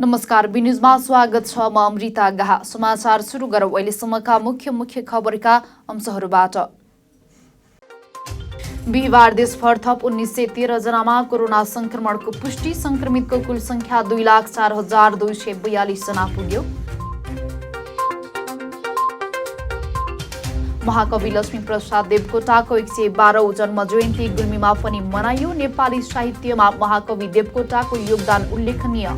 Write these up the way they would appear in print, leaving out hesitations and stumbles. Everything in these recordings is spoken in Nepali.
नमस्कार, बिन्युजमा स्वागत छ। म अमृता गाहा। समाचार सुरु गरौँ अहिलेसम्मका मुख्य खबरका अंशहरूबाट। बिहिबार देशभर थप 1913 जनामा कोरोना संक्रमणको पुष्टि। संक्रमितको कुल संख्या 2,04,242 जना पुग्यो। महाकवि लक्ष्मीप्रसाद देवकोटाको 112औं जन्म जयन्ती गुल्मीमा पनि मनाइयो। नेपाली साहित्यमा महाकवि देवकोटाको योगदान उल्लेखनीय।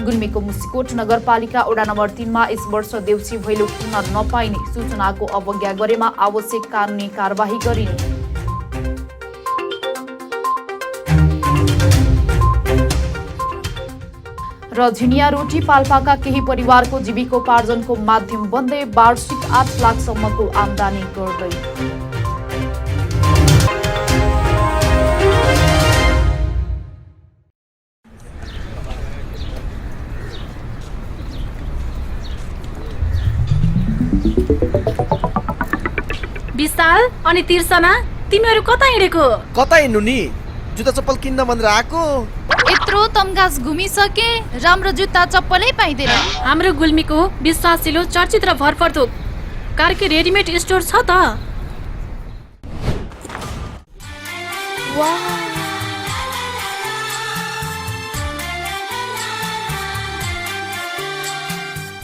गुल्मीको मुसिकोट नगरपालिका वडा नम्बर 3 मा यस वर्ष देउसी भैलो खेल्न नपाइने सूचनाको अवज्ञा गरेमा आवश्यक कानुनी कारबाही गरिने। र झिनिया रोटी पाल्पाका केही परिवारको जीविकोपार्जनको माध्यम बन्दै वार्षिक 8 लाखसम्मको आमदानी गर्दै। विशाल अनि तिर्सना, तिमीहरू कता हिँडेको? कता हिँड्नु नि? जुत्ता चप्पल किन्न भनेर आएको। यत्रो तमगास घुमिसके, राम्रो जुत्ता चप्पलै पाइँदैन। हाम्रो गुल्मीको विश्वासिलो चर्चित र भरपर्दो कार्की रेडिमेड स्टोर छ त।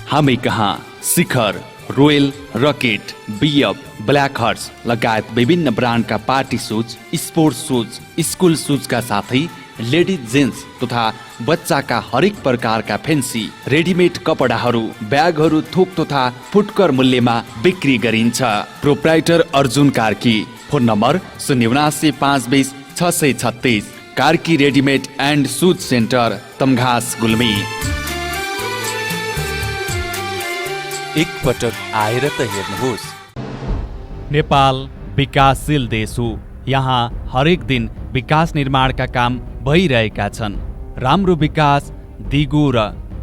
हामी कहाँ Shikhar, Royal, Rocket, BF, Black Horse लगायत विभिन्न ब्रान्डका party shoes, sports shoes, school सुजका साथै लेडिज जेन्ट्स तथा बच्चाका हरेक प्रकारका फेन्सी रेडिमेड कपडाहरू, ब्यागहरू थोक तथा फुटकर मूल्यमा बिक्री गरिन्छ। Proprietor Arjun Karki. Phone number 079 520 Karki readymade and shoes centre, Tamghas, Gulmi. एक पटक आएर त हेर्नुहोस्। नेपाल विकासशील देश हो। यहाँ हरेक दिन विकास निर्माणका काम भइरहेका छन्। राम्रो विकास, दिगो र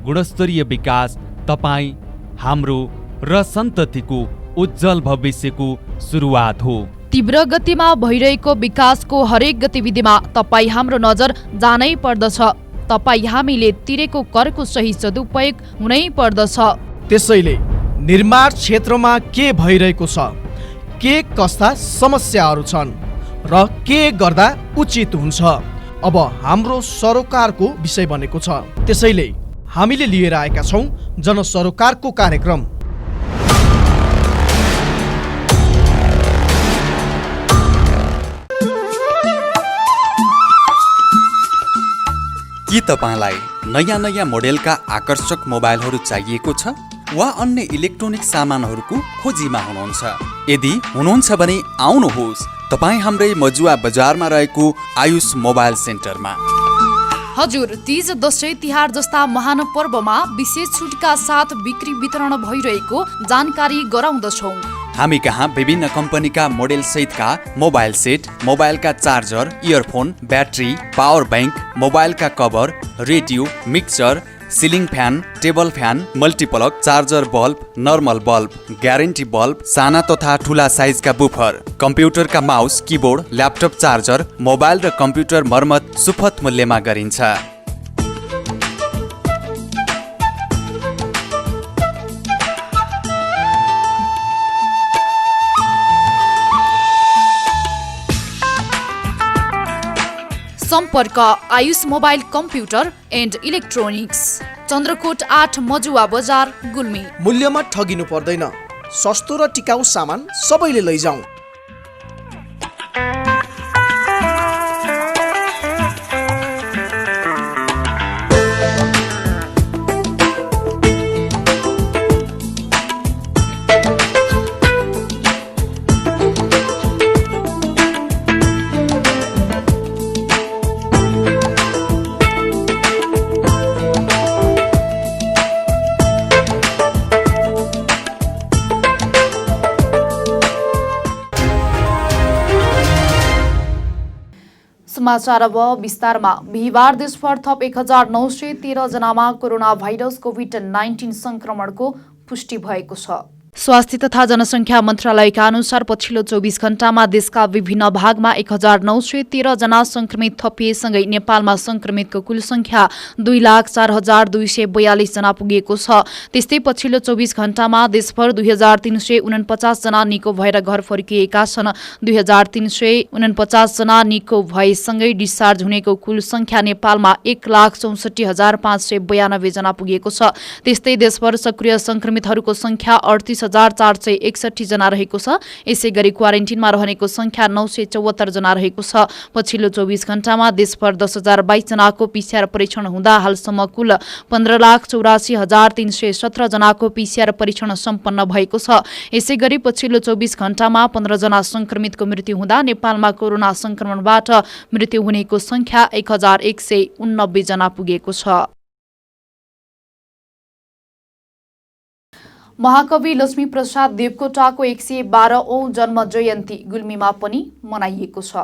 गुणस्तरीय विकास तपाईँ, हाम्रो र सन्ततिको उज्जवल भविष्यको सुरुवात हो। तीव्र गतिमा भइरहेको विकासको हरेक गतिविधिमा तपाईँ हाम्रो नजर जानै पर्दछ। तपाईँ हामीले तिरेको करको सही सदुपयोग हुनै पर्दछ। त्यसैले निर्माण क्षेत्रमा के भइरहेको छ, के कस्ता समस्याहरू छन् र के गर्दा उचित हुन्छ, अब हाम्रो सरोकारको विषय बनेको छ। त्यसैले हामीले लिएर आएका छौँ जनसरोकारको कार्यक्रम। के तपाईलाई नयाँ नयाँ मोडेलका आकर्षक मोबाइलहरू चाहिएको छ वा अन्य इलेक्ट्रोनिक सामानहरूको खोजीमा हुनुहुन्छ? यदि हुनुहुन्छ भने आउनुहोस् तपाईँ हाम्रै मजुवा बजारमा रहेको आयुष मोबाइल सेन्टरमा। हजुर, तीज, दशैं, तिहार जस्ता महान पर्वमा विशेष छुटका साथ बिक्री वितरण भइरहेको जानकारी गराउँदछौँ। हामी कहाँ विभिन्न कम्पनीका मोडेल सहितका मोबाइल सेट, मोबाइलका charger, earphone, battery, power bank, मोबाइलका cover, radio, mixer, ceiling fan, table fan, multiplug, charger bulb, normal bulb, guarantee bulb, साना तथा ठुला साइजका बुफर, कम्प्युटरका mouse, keyboard, laptop charger, mobile र कम्प्युटर मर्मत सुपथ मूल्यमा गरिन्छ। सम्पर्क Ayush mobile computer and electronics, Chandrakot 8, Majuwa Bazar, Gulmi. मूल्यमा ठगिनु पर्दैन, सस्तो र टिकाउ सामान सबैले लैजाउँ। समाचार अब विस्तारमा। बिहिबार देशभर थप 1913 जनामा कोरोना भाइरस कोभिड-19 संक्रमणको पुष्टि भएको छ। स्वास्थ्य तथा जनसङ्ख्या मन्त्रालयका अनुसार पछिल्लो 24 घण्टामा देशका विभिन्न भागमा 1913 जना संक्रमित थपिएसँगै नेपालमा संक्रमितको कुल संख्या 2,04,242 जना पुगेको छ। त्यस्तै पछिल्लो 24 घण्टामा देशभर 2,349 जना निको भएर घर फर्किएका छन्। 2,349 जना निको भएसँगै डिस्चार्ज हुनेको कुल संख्या नेपालमा 1,64,592 जना पुगेको छ। त्यस्तै देशभर सक्रिय संक्रमितहरूको संख्या 38,461 जना रहेको छ। यसैगरी क्वारेन्टिनमा रहनेको संख्या 974 जना रहेको छ। पछिल्लो 24 घण्टामा देशभर 10,022 जनाको पीसीआर परीक्षण हुँदा हालसम्म कुल 15,84,317 जनाको पीसीआर परीक्षण सम्पन्न भएको छ। यसैगरी पछिल्लो 24 घण्टामा 15 जना संक्रमितको मृत्यु हुँदा नेपालमा कोरोना संक्रमणबाट मृत्यु हुनेको संख्या 1,189 जना पुगेको छ। महाकवि लक्ष्मीप्रसाद देवकोटाको 112औं जन्म जयन्ती गुल्मीमा पनि मनाइएको छ।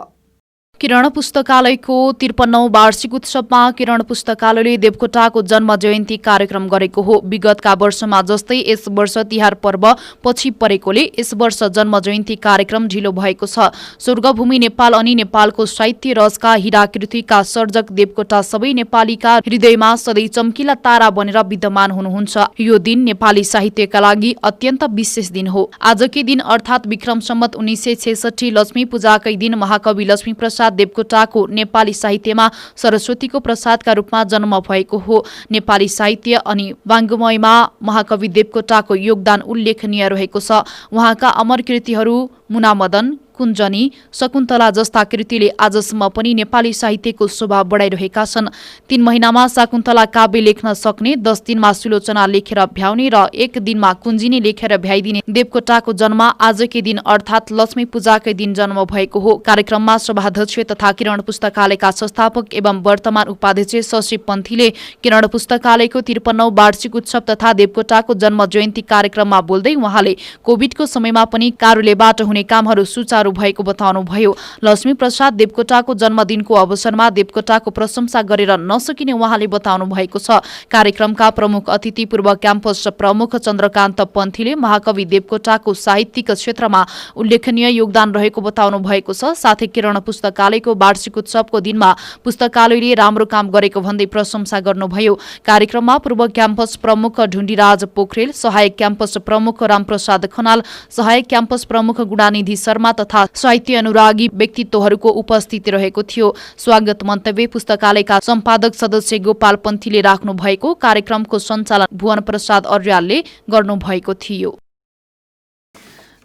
किरण पुस्तकालयको 53औं वार्षिक उत्सवमा किरण पुस्तकालयले देवकोटाको जन्म जयन्ती कार्यक्रम गरेको हो। विगतका वर्षमा जस्तै यस वर्ष तिहार पर्व पछि परेकोले यस वर्ष जन्म जयन्ती कार्यक्रम ढिलो भएको छ। स्वर्गभूमि नेपाल अनि नेपालको साहित्य रजका हीराकृतिका सर्जक देवकोटा सबै नेपालीका हृदयमा सधैँ चम्किला तारा बनेर विद्यमान हुनुहुन्छ। यो दिन नेपाली साहित्यका लागि अत्यन्त विशेष दिन हो। आजकै दिन अर्थात् विक्रम सम्वत 1966 लक्ष्मी पूजाकै दिन महाकवि लक्ष्मीप्रसाद देवकोटाको नेपाली साहित्यमा सरस्वतीको प्रसादका रूपमा जन्म भएको हो। नेपाली साहित्य अनि वाङ्मयमा महाकवि देवकोटाको योगदान उल्लेखनीय रहेको छ। उहाँका अमर कृतिहरू मुनामदन, कुञ्जनी, शकुन्तला जस्ता कृतिले आजसम्म पनि नेपाली साहित्यको शोभा बढाइरहेका छन्। 3 महिनामा शकुन्तला काव्य लेख्न सक्ने, 10 दिनमा सुलोचना लेखेर भ्याउने र 1 दिनमा कुञ्जिनी लेखेर भ्याइदिने देवकोटाको जन्म आजकै दिन अर्थात् लक्ष्मी पूजाकै दिन जन्म भएको हो। कार्यक्रममा सभाध्यक्ष तथा किरण पुस्तकालयका संस्थापक एवं वर्तमान उपाध्यक्ष शशि पन्थीले किरण पुस्तकालयको 53औं वार्षिक उत्सव तथा देवकोटाको जन्म जयन्ती कार्यक्रममा बोल्दै उहाँले कोभिडको समयमा पनि कार्यालयबाट हुने कामहरू सुचारू भएको बताउनुभयो। लक्ष्मीप्रसाद देवकोटाको जन्मदिनको अवसरमा देवकोटाको प्रशंसा गरेर नसकिने उहाँले बताउनु भएको छ। कार्यक्रमका प्रमुख अतिथि पूर्व क्याम्पस प्रमुख चन्द्रकान्त पन्थीले महाकवि देवकोटाको साहित्यिक क्षेत्रमा उल्लेखनीय योगदान रहेको बताउनु भएको छ। साथै किरण पुस्तकालयको वार्षिक उत्सवको दिनमा पुस्तकालयले राम्रो काम गरेको भन्दै प्रशंसा गर्नुभयो। कार्यक्रममा पूर्व क्याम्पस प्रमुख ढुण्डीराज पोखरेल, सहायक क्याम्पस प्रमुख रामप्रसाद खनाल, सहायक क्याम्पस प्रमुख गुणानिधि शर्मा तथा साहित्य अनुरागी व्यक्तित्वहरूको उपस्थिति रहेको थियो। स्वागत मन्तव्य पुस्तकालयका सम्पादक सदस्य गोपाल पन्थीले राख्नु भएको, कार्यक्रमको सञ्चालन भुवन प्रसाद अर्यालले गर्नुभएको थियो।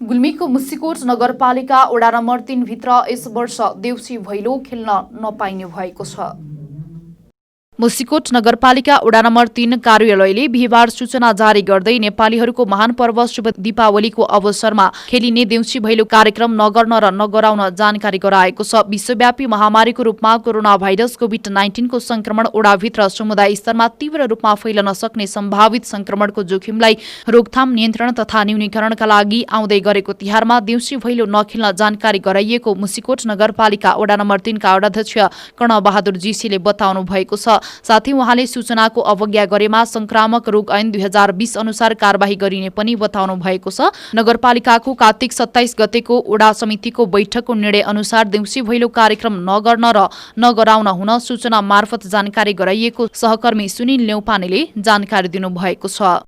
गुल्मीको मुसिकोट नगरपालिका वडा नम्बर 3 भित्र यस वर्ष देउसी भैलो खेल्न नपाइने भएको छ। मुसिकोट नगरपालिका वडा नम्बर 3 कार्यालयले बिहिबार सूचना जारी गर्दै नेपालीहरूको महान पर्व शुभ दीपावलीको अवसरमा खेलिने देउसी भैलो कार्यक्रम नगर्न र नगराउन जानकारी गराएको छ। विश्वव्यापी महामारीको रूपमा कोरोना भाइरस कोभिड-19 को संक्रमण वडाभित्र समुदाय स्तरमा तीव्र रूपमा फैलन सक्ने सम्भावित संक्रमणको जोखिमलाई रोकथाम, नियन्त्रण तथा न्यूनीकरणका लागि आउँदै गरेको तिहारमा देउसी भैलो नखेल्न जानकारी गराइएको मुसिकोट नगरपालिका वडा नम्बर 3 का वडाध्यक्ष कर्ण बहादुर जीसीले बताउनु भएको छ। साथै उहाँले सूचनाको अवज्ञा गरेमा संक्रामक रोग ऐन 2020 अनुसार कारबाही गरिने पनि बताउनु भएको छ। नगरपालिकाको कार्तिक 27 गतेको वडा समितिको बैठकको निर्णय अनुसार देउसी भैलो कार्यक्रम नगर्न र नगराउन हुन सूचना मार्फत जानकारी गराइएको सहकर्मी सुनिल न्यौपानेले जानकारी दिनुभएको छ।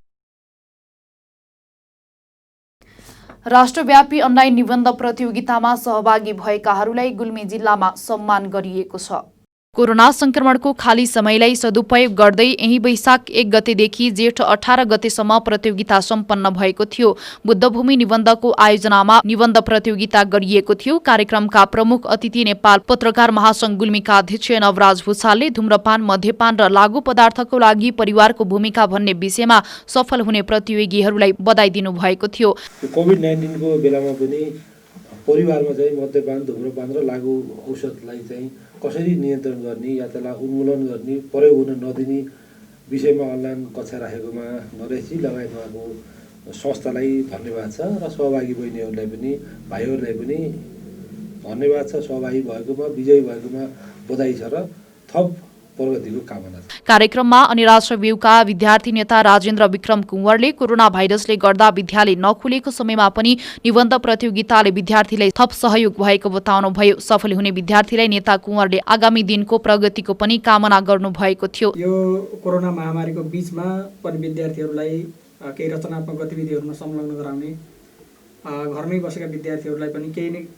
राष्ट्रव्यापी अनलाइन निबन्ध प्रतियोगितामा सहभागी भएकाहरूलाई गुल्मी जिल्लामा सम्मान गरिएको छ। कोरोना संक्रमणको खाली समयलाई सदुपयोग गर्दै यही वैशाख 1 गतेदेखि जेठ 18 गतेसम्म प्रतियोगिता सम्पन्न भएको थियो। बुद्धभूमि निबन्धको आयोजनामा निबन्ध प्रतियोगिता गरिएको थियो। कार्यक्रमका प्रमुख अतिथि नेपाल पत्रकार महासंघ गुल्मीका अध्यक्ष नवराज भूषालले धूम्रपान, मध्यपान र लागू पदार्थको लागि परिवारको भूमिका भन्ने विषयमा सफल हुने प्रतियोगीहरूलाई बधाई दिनुभएको थियो। कोभिड-19 को बेलामा पनि परिवारमा चाहिँ मद्यपान, धूम्रपान र लागू औषधलाई चाहिँ कसरी नियन्त्रण गर्ने या त्यसलाई उन्मूलन गर्ने, प्रयोग हुन नदिने विषयमा अनलाइन कक्षा राखेकोमा नरेशजी लगायत उहाँको संस्थालाई धन्यवाद छ र सहभागी बहिनीहरूलाई पनि, भाइहरूलाई पनि धन्यवाद छ। सहभागी भएकोमा, विजयी भएकोमा बधाई छ र थप प्रगतिको कामना छ। कार्यक्रममा अनिराश्र व्यूका विद्यार्थी नेता राजेन्द्र विक्रम कुँवरले कोरोना भाइरसले गर्दा विद्यालय नखुलेको समयमा पनि निबन्ध प्रतियोगिताले विद्यार्थीलाई थप सहयोग भएको बताउनुभयो। सफल हुने विद्यार्थीलाई नेता कुँवरले आगामी दिनको प्रगतिको पनि कामना गर्नुभएको थियो। यो कोरोना महामारीको बीचमा पनि विद्यार्थीहरूलाई केही रचनात्मक गतिविधिहरूमा संलग्न गराउने, घरमै बसेका विद्यार्थीहरूलाई पनि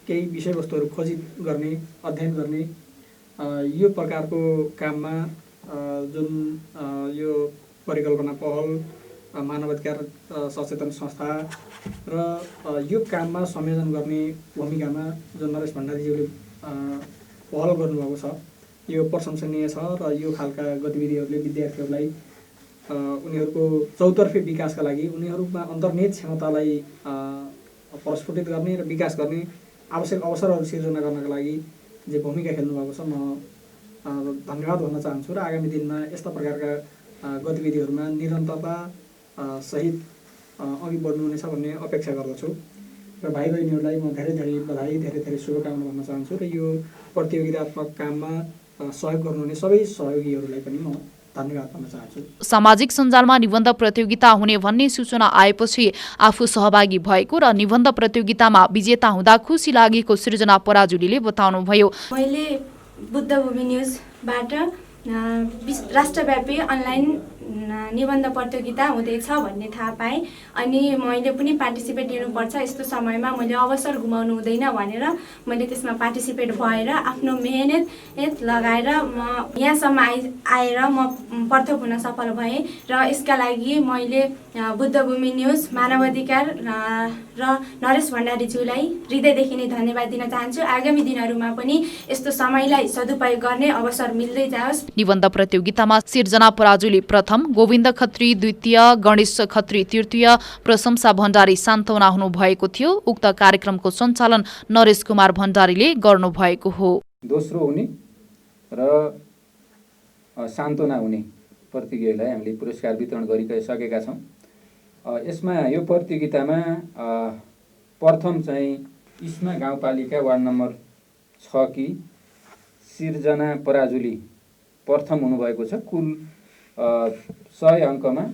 केही विषयवस्तुहरू खोजी गर्ने, अध्ययन गर्ने, यो प्रकारको काममा जुन यो परिकल्पना पहल, मानवाधिकार सचेतन संस्था र यो काममा संयोजन गर्ने भूमिकामा जुन नरेश भण्डारीज्यूले पहल गर्नुभएको छ, यो प्रशंसनीय छ र यो खालका गतिविधिहरूले विद्यार्थीहरूलाई उनीहरूको चौतर्फी विकासका लागि, उनीहरूमा अन्तर्निहित क्षमतालाई प्रस्फुटित गर्ने र विकास गर्ने आवश्यक अवसरहरू सिर्जना गर्नका लागि जे भूमिका खेल्नुभएको छ, म धन्यवाद भन्न चाहन्छु र आगामी दिनमा यस्ता प्रकारका गतिविधिहरूमा निरन्तरता सहित अघि बढ्नुहुनेछ भन्ने अपेक्षा गर्दछु र भाइ बहिनीहरूलाई म धेरै धेरै बधाई, धेरै धेरै शुभकामना भन्न चाहन्छु र यो प्रतियोगितात्मक काममा सहयोग गर्नुहुने सबै सहयोगीहरूलाई पनि म धन्यवाद भन्न चाहन्छु। सामाजिक सञ्जालमा निबन्ध प्रतियोगिता हुने भन्ने सूचना आएपछि आफू सहभागी भएको र निबन्ध प्रतियोगितामा विजेता हुँदा खुसी लागेको सृजना पराजुलीले बताउनुभयो। मैले बुद्धभूमि न्युजबाट राष्ट्रव्यापी अनलाइन निबन्ध प्रतियोगिता हुँदैछ भन्ने थाहा पाएँ अनि मैले पनि पार्टिसिपेट लिनुपर्छ, यस्तो समयमा मैले अवसर गुमाउनु हुँदैन भनेर मैले त्यसमा पार्टिसिपेट भएर आफ्नो मेहनत लगाएर म यहाँसम्म आएर म प्रथम हुन सफल भएँ र यसका लागि मैले बुद्धभूमि न्युज, मानवाधिकार र नरेश भण्डारीज्यूलाई हृदयदेखि नै धन्यवाद दिन चाहन्छु। आगामी दिनहरूमा पनि यस्तो समयलाई सदुपयोग गर्ने अवसर मिल्दै जाओस्। निबन्ध प्रतियोगितामा सिर्जना पराजुली प्रथम, गोविन्द खत्री द्वितीय, गणेश खत्री तृतीय, प्रशंसा भण्डारी सान्तवना हुनुभएको थियो। उक्त कार्यक्रमको सञ्चालन नरेश कुमार भण्डारीले गर्नुभएको हो। दोस्रो हुने र सान्तवना हुने प्रतियोगीलाई हामीले पुरस्कार वितरण गरिसकेका छौँ। यसमा यो प्रतियोगितामा प्रथम चाहिँ इस्मा गाउँपालिका वार्ड नम्बर 6 की सिर्जना पराजुली प्रथम हुनुभएको छ। कुल 100 अङ्कमा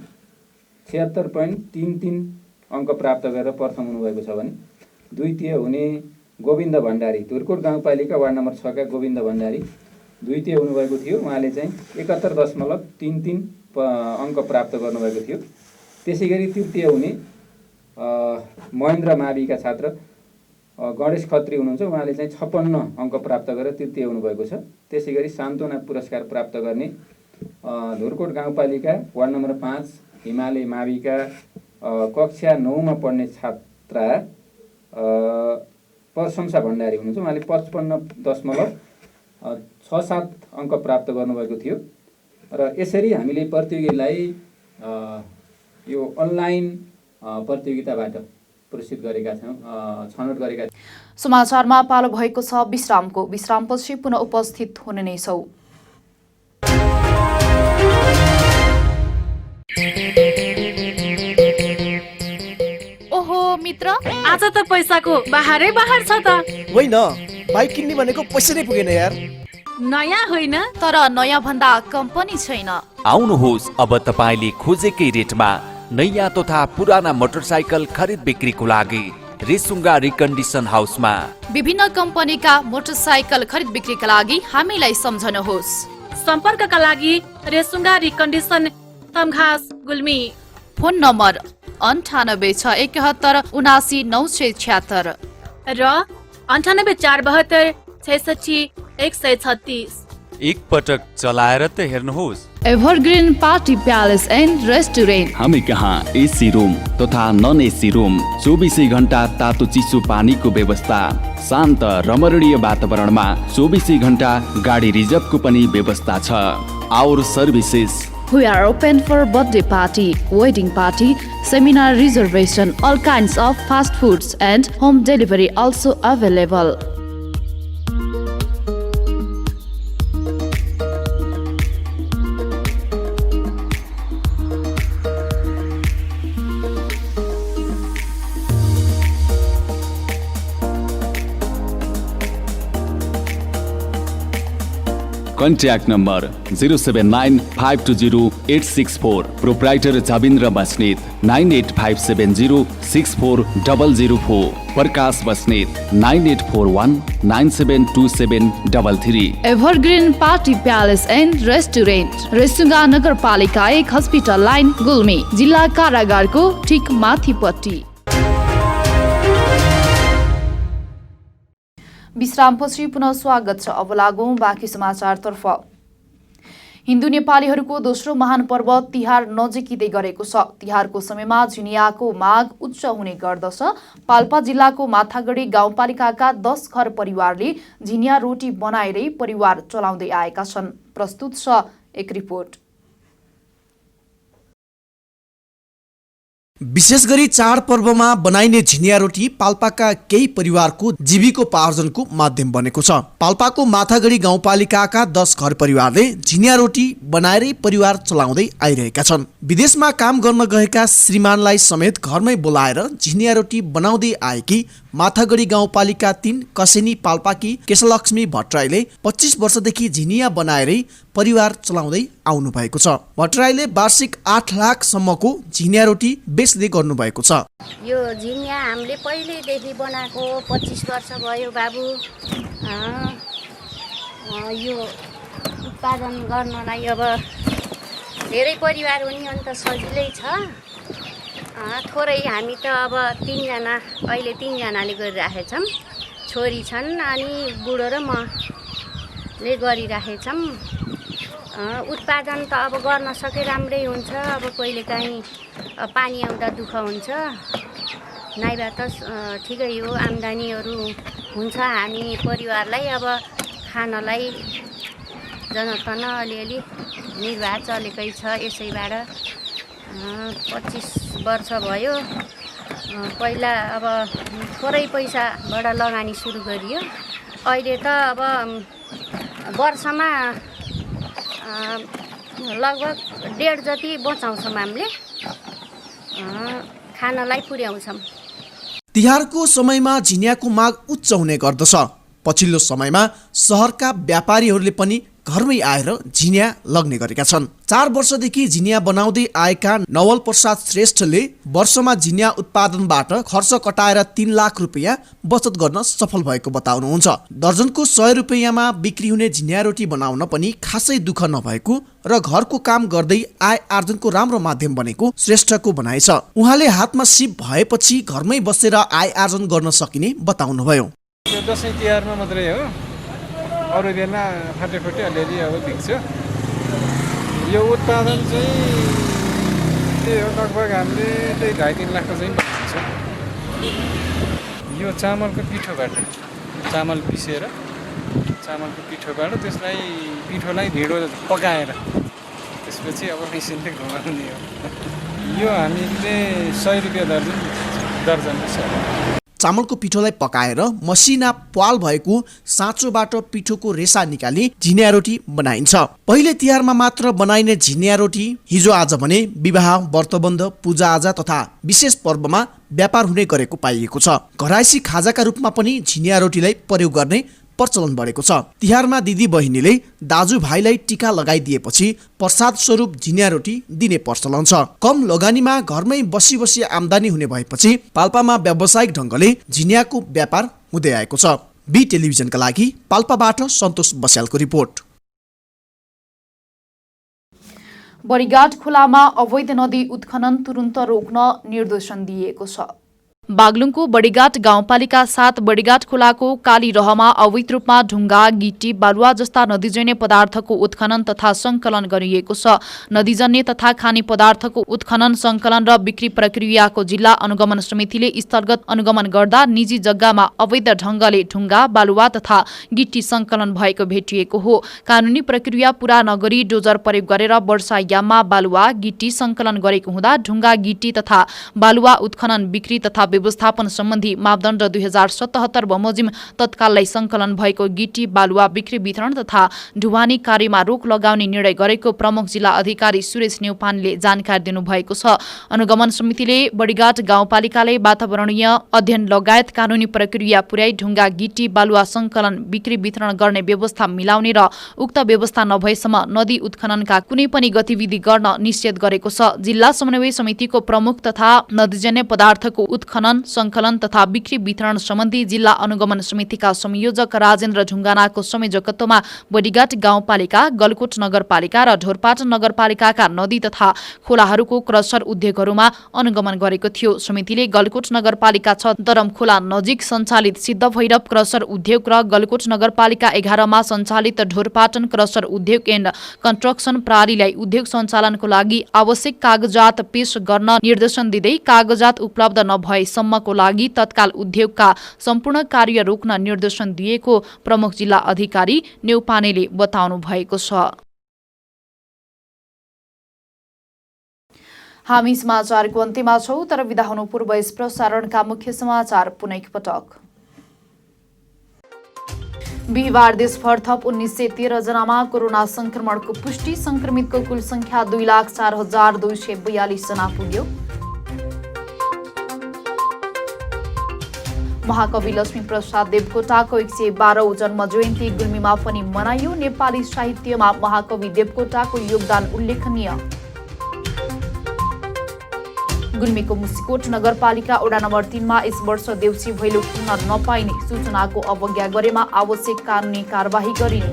76.33 अङ्क प्राप्त गरेर प्रथम हुनुभएको छ भने द्वितीय हुने गोविन्द भण्डारी, धुर्कोट गाउँपालिका वार्ड नम्बर 6 का गोविन्द भण्डारी द्वितीय हुनुभएको थियो। उहाँले चाहिँ 71.33 अङ्क प्राप्त गर्नुभएको थियो। त्यसै गरी तृतीय हुने महेन्द्र माविका छात्र गणेश खत्री हुनुहुन्छ, उहाँले चाहिँ 56 अङ्क प्राप्त गरेर तृतीय हुनुभएको छ। त्यसै गरी सान्तवना पुरस्कार प्राप्त गर्ने धुर्कोट गाउँपालिका वार्ड नम्बर 5 हिमालय माविका कक्षा 9 मा पढ्ने छात्रा प्रशंसा भण्डारी हुनुहुन्छ, उहाँले 55.67 अङ्क प्राप्त गर्नुभएको थियो। र यसरी हामीले प्रतियोगीलाई यो अनलाइन प्रतियोगिताबाट पुरस्कृत गरेका छौँ, छनौट गरेका छौँ। समाचारमा पालो भएको छ विश्रामको। विश्रामपछि पुनः उपस्थित हुने नै छौँ। ओहो मित्र, आज त पैसाको बाहरै बाहर छ त। होइन, बाइक किन्ने भनेको पैसा नै पुगेन यार। नयाँ होइन तर नयाँ भन्दा कम पनि छैन। आउनुहोस्, अब तपाईँले खोजेकै रेटमा नयाँ तथा पुराना मोटरसाइकल खरिद बिक्रीको लागि रेसुङ्गा रिकन्डिसन हाउसमा। विभिन्न कम्पनीका मोटरसाइकल खरिद बिक्रीका लागि हामीलाई सम्झनुहोस्। सम्पर्कका लागि Resunga recondition Tamghas Gulmi. Phone number 9861717976 र 9842766136। एक पटक चलाएर त हेर्नुहोस्। Evergreen party palace and restaurant. हामी कहाँ एसी रुम तथा नन एसी रुम, 24 घण्टा तातो चिसो पानीको व्यवस्था, शान्त रमणीय वातावरणमा 24 घण्टा गाडी रिजर्भको पनि व्यवस्था छ। Our services. We are open for birthday party, wedding party, seminar reservation, all kinds of fast foods and home delivery also available. Contact number 079520864। Proprietor Jabindra Basnet 9857064004। Prakash Basnet 9841972733। Evergreen party palace and restaurant Resunga नगरपालिका 1 हस्पिटल लाइन गुल्मी जिल्ला कारागारको ठिक माथिपट्टि। विश्रामपछि पुनः स्वागत छ। अब लागौं बाँकी समाचारतर्फ। हिन्दू नेपालीहरूको दोस्रो महान पर्व तिहार नजिकिँदै गरेको छ। तिहारको समयमा झिनियाको माग उच्च हुने गर्दछ। पाल्पा जिल्लाको माथागढी गाउँपालिकाका 10 घर परिवारले झिनिया रोटी बनाएरै परिवार चलाउँदै आएका छन्। प्रस्तुत छ एक रिपोर्ट। विशेष गरी चाडपर्वमा बनाइने झिनिया रोटी पाल्पाका केही परिवारको जीविकोपार्जनको माध्यम बनेको छ। पाल्पाको माथागढी गाउँपालिकाका 10 घर परिवारले झिनिया रोटी बनाएरै परिवार चलाउँदै आइरहेका छन्। विदेशमा काम गर्न गएका श्रीमानलाई समेत घरमै बोलाएर झिनिया रोटी बनाउँदै आएकी माथागढी गाउँपालिका 3 कसेनी पाल्पाकी केशलक्ष्मी भट्टराईले 25 वर्षदेखि झिनिया बनाएरै परिवार चलाउँदै आउनु भएको छ। भट्टराईले वार्षिक 8 लाखसम्मको झिनिया रोटी बेच्दै गर्नुभएको छ। यो झिनिया हामीले पहिलेदेखि बनाएको 25 वर्ष भयो बाबु। यो उत्पादन गर्नलाई अब धेरै परिवार हुने अन्त सजिलै छ। थोरै हामी त अब 3 जना अहिले 3 जनाले गरिराखेछौँ। छोरी छन् अनि बुढो र मले गरिराखेछौँ। उत्पादन त अब गर्न सके राम्रै हुन्छ। अब कहिलेकाहीँ पानी आउँदा दुःख हुन्छ, नाइबा त ठिकै हो आम्दानीहरू हुन्छ। हामी परिवारलाई अब खानलाई जनतन अलिअलि निर्वाह चलेकै छ। यसैबाट 25 वर्ष भयो। पहिला अब थोरै पैसाबाट लगानी सुरु गरियो। अहिले त अब वर्षमा लगभग 1.5 जति बचाउँछौँ हामीले, खानलाई पुर्याउँछौँ। तिहारको समयमा झिनियाको माग उच्च हुने गर्दछ। पछिल्लो समयमा सहरका व्यापारीहरूले पनि घरमै आएर झिनिया लग्ने गरेका छन्। 4 वर्षदेखि झिनिया बनाउँदै आएका नवल प्रसाद श्रेष्ठले वर्षमा झिनिया उत्पादनबाट खर्च कटाएर 3 लाख रुपियाँ बचत गर्न सफल भएको बताउनुहुन्छ। दर्जनको 100 रुपियाँमा बिक्री हुने झिनिया रोटी बनाउन पनि खासै दुःख नभएको र घरको काम गर्दै आय आर्जनको राम्रो माध्यम बनेको श्रेष्ठको भनाइ छ। उहाँले हातमा सिप भएपछि घरमै बसेर आय आर्जन गर्न सकिने बताउनुभयो। दसैँ तिहारमा मात्रै हो, अरू बेला फाटेफुटे अलिअलि अब बिग्छ। यो उत्पादन चाहिँ त्यही हो, लगभग हामीले त्यही 2.5-3 लाखको चाहिँ बनाउँछ। यो चामलको पिठोबाट, चामल पिसेर चामलको पिठोबाट त्यसलाई पिठोलाई ढिँडो पकाएर त्यसपछि अब मेसिनले घुमाउने हो। यो हामीले 100 रुपियाँ दर्जन छ। चामलको पिठोलाई पकाएर मसिना प्वाल भएको साँचोबाट पिठोको रेसा निकाली झिनिया रोटी बनाइन्छ। पहिले तिहारमा मात्र बनाइने झिनिया रोटी हिजो आज भने विवाह, व्रतबन्ध, पूजाआजा तथा विशेष पर्वमा व्यापार हुने गरेको पाइएको छ। घरायसी खाजाका रूपमा पनि झिनिया रोटीलाई प्रयोग गर्ने प्रचलन बढेको छ। तिहारमा दिदी बहिनीले दाजुभाइलाई टीका लगाइदिएपछि प्रसाद स्वरूप झिनिया रोटी दिने प्रचलन छ। कम लगानीमा घरमै बसी बसी आम्दानी हुने भएपछि पाल्पामा व्यावसायिक ढङ्गले झिनियाको व्यापार हुँदै आएको छ। बी टेलिभिजनका लागि पाल्पाबाट सन्तोष बस्यालको रिपोर्ट। बडीघाट खोलामा अवैध नदी उत्खनन तुरुन्त रोक्न निर्देशन दिएको छ। बागलुङको बडीघाट गाउँपालिका 7 बडीघाट खोलाको कालीरहमा अवैध रूपमा ढुङ्गा, गिटी, बालुवा जस्ता नदीजन्य पदार्थको उत्खनन तथा संकलन गरिएको छ। नदीजन्य तथा खाने पदार्थको उत्खनन, संकलन र बिक्री प्रक्रियाको जिल्ला अनुगमन समितिले स्थलगत अनुगमन गर्दा निजी जग्गामा अवैध ढङ्गले ढुङ्गा, बालुवा तथा गिटी संकलन भएको भेटिएको हो। कानुनी प्रक्रिया पूरा नगरी डोजर प्रयोग गरेर वर्षायाममा बालुवा, गिटी संकलन गरेको हुँदा ढुङ्गा, गिटी तथा बालुवा उत्खनन, बिक्री तथा व्यवस्थापन सम्बन्धी मापदण्ड 2077 बमोजिम तत्काललाई सङ्कलन भएको गिटी बालुवा बिक्री वितरण तथा ढुवानी कार्यमा रोक लगाउने निर्णय गरेको प्रमुख जिल्ला अधिकारी सुरेश न्यौपानेले जानकारी दिनुभएको छ। अनुगमन समितिले बडीघाट गाउँपालिकाले वातावरणीय अध्ययन लगायत कानुनी प्रक्रिया पुर्याई ढुङ्गा गिटी बालुवा सङ्कलन बिक्री वितरण गर्ने व्यवस्था मिलाउने र उक्त व्यवस्था नभएसम्म नदी उत्खननका कुनै पनि गतिविधि गर्न निषेध गरेको छ। जिल्ला समन्वय समितिको प्रमुख तथा नदीजन्य पदार्थको उत्खनन सङ्कलन तथा बिक्री वितरण सम्बन्धी जिल्ला अनुगमन समितिका संयोजक राजेन्द्र ढुङ्गानाको संयोजकत्वमा बडीघाट गाउँपालिका, गलकोट नगरपालिका र ढोरपाटन नगरपालिकाका नदी तथा खोलाहरूको क्रसर उद्योगहरूमा अनुगमन गरेको थियो। समितिले गलकोट नगरपालिका 6 दरमखोला नजिक सञ्चालित सिद्ध भैरव क्रसर उद्योग र गलकोट नगरपालिका 11 मा सञ्चालित ढोरपाटन क्रसर उद्योग एन्ड कन्स्ट्रक्सन प्रणालीलाई उद्योग सञ्चालनको लागि आवश्यक कागजात पेश गर्न निर्देशन दिँदै कागजात उपलब्ध नभएसम्मको लागि तत्काल उद्योगका सम्पूर्ण कार्य रोक्न निर्देशन दिएको प्रमुख जिल्ला अधिकारी न्यौपानेले बताउनु भएको छ। हामी समाचारको अन्त्यमा छौं, तर विदा हुनु पूर्व यस प्रसारणका मुख्य समाचार पुनः एकपटक। बिहिबार देशभर थप 1913 जनामा कोरोना संक्रमणको पुष्टि, संक्रमितको कुल संख्या 2,04,242 जना पुग्यो। महाकवि लक्ष्मीप्रसाद देवकोटाको 112औं जन्म जयन्ती गुल्मीमा पनि मनाइयो। नेपाली साहित्यमा महाकवि देवकोटाको योगदान उल्लेखनीय। गुल्मीको मुसिकोट नगरपालिका वडा नम्बर 3 मा यस वर्ष देउसी भैलो खेल्न नपाइने सूचनाको अवज्ञा गरेमा आवश्यक कानुनी कारबाही गरिने।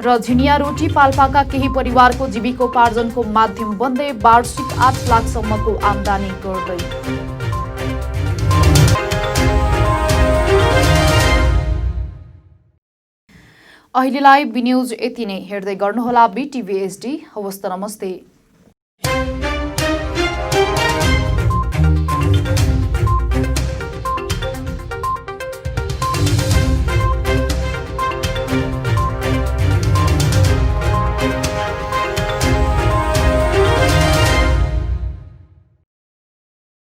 र झिनिया रोटी पाल्पाका केही परिवारको जीविकोपार्जनको माध्यम बन्दै वार्षिक 8 लाखसम्मको आमदानी गर्दै। अहिलेलाई बी न्यूज यति नै। हेर्दै गर्नुहोला BTV HD। हवस् त नमस्ते।